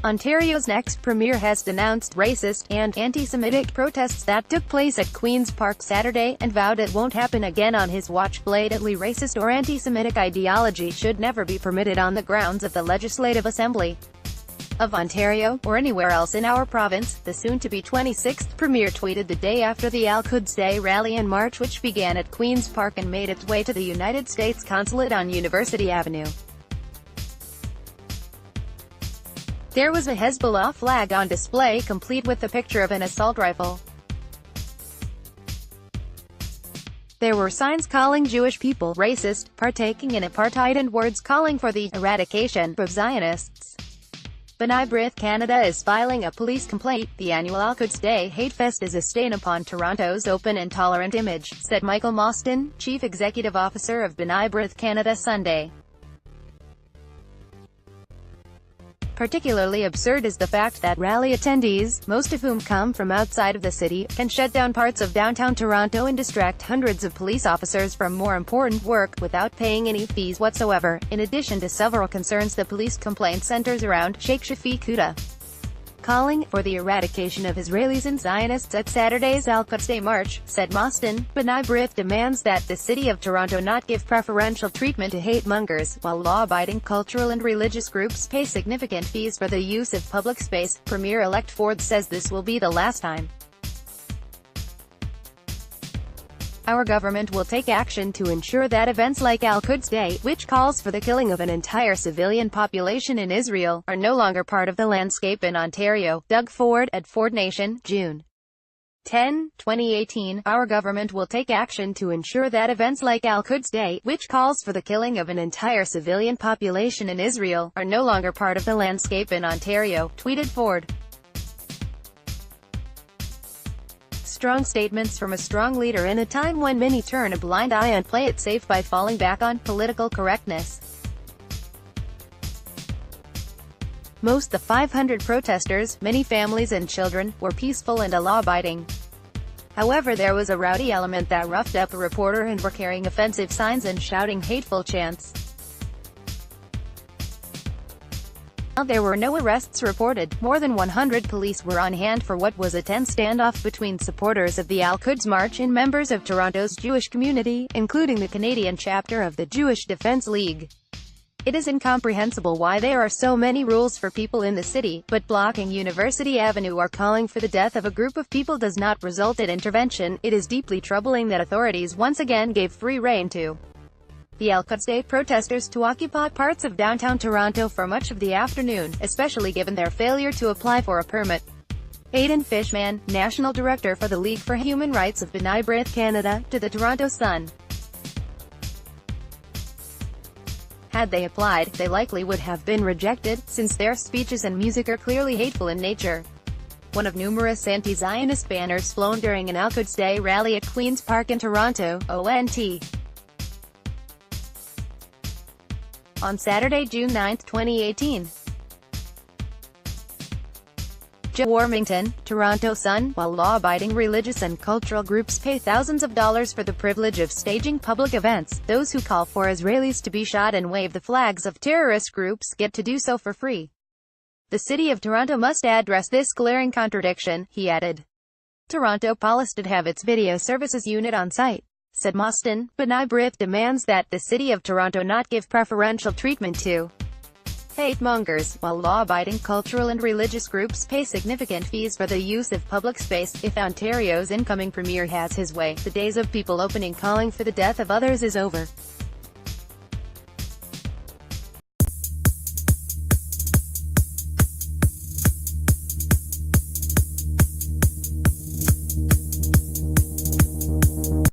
Ontario's next premier has denounced racist and anti-Semitic protests that took place at Queen's Park Saturday, and vowed it won't happen again on his watch. Blatantly racist or anti-Semitic ideology should never be permitted on the grounds of the Legislative Assembly of Ontario, or anywhere else in our province, the soon-to-be 26th Premier tweeted the day after the al-Quds Day rally and march, which began at Queen's Park and made its way to the United States Consulate on University Avenue. There was a Hezbollah flag on display, complete with the picture of an assault rifle. There were signs calling Jewish people racist, partaking in apartheid, and words calling for the eradication of Zionists. Brith, Canada is filing a police complaint. The annual al-Quds Day hatefest is a stain upon Toronto's open and tolerant image, said Michael Mostyn, Chief Executive Officer of Brith, Canada, Sunday. Particularly absurd is the fact that rally attendees, most of whom come from outside of the city, can shut down parts of downtown Toronto and distract hundreds of police officers from more important work, without paying any fees whatsoever. In addition to several concerns, the police complaint centers around Sheikh Shafiq Kuta calling for the eradication of Israelis and Zionists at Saturday's al-Quds Day march, said Mostyn. Brith demands that the City of Toronto not give preferential treatment to hate-mongers, while law-abiding cultural and religious groups pay significant fees for the use of public space. Premier-elect Ford says this will be the last time. Our government will take action to ensure that events like al-Quds Day, which calls for the killing of an entire civilian population in Israel, are no longer part of the landscape in Ontario. Doug Ford, at Ford Nation, June 10, 2018. Our government will take action to ensure that events like al-Quds Day, which calls for the killing of an entire civilian population in Israel, are no longer part of the landscape in Ontario, tweeted Ford. Strong statements from a strong leader in a time when many turn a blind eye and play it safe by falling back on political correctness. Most the 500 protesters, many families and children, were peaceful and law-abiding. However, there was a rowdy element that roughed up a reporter and were carrying offensive signs and shouting hateful chants. There were no arrests reported. More than 100 police were on hand for what was a tense standoff between supporters of the al-Quds march and members of Toronto's Jewish community, including the Canadian chapter of the Jewish Defence League. It is incomprehensible why there are so many rules for people in the city, but blocking University Avenue or calling for the death of a group of people does not result in intervention. It is deeply troubling that authorities once again gave free rein to the al-Quds Day protesters to occupy parts of downtown Toronto for much of the afternoon, especially given their failure to apply for a permit. Aidan Fishman, National Director for the League for Human Rights of Brith, Canada, to the Toronto Sun. Had they applied, they likely would have been rejected, since their speeches and music are clearly hateful in nature. One of numerous anti-Zionist banners flown during an al-Quds Day rally at Queen's Park in Toronto, ONT. On Saturday, June 9, 2018. Warmington, Toronto Sun. While law-abiding religious and cultural groups pay thousands of dollars for the privilege of staging public events, those who call for Israelis to be shot and wave the flags of terrorist groups get to do so for free. The City of Toronto must address this glaring contradiction, he added. Toronto Police did have its video services unit on site, said Mostyn. Brith demands that the City of Toronto not give preferential treatment to hate-mongers, while law-abiding cultural and religious groups pay significant fees for the use of public space. If Ontario's incoming premier has his way, the days of people opening calling for the death of others is over.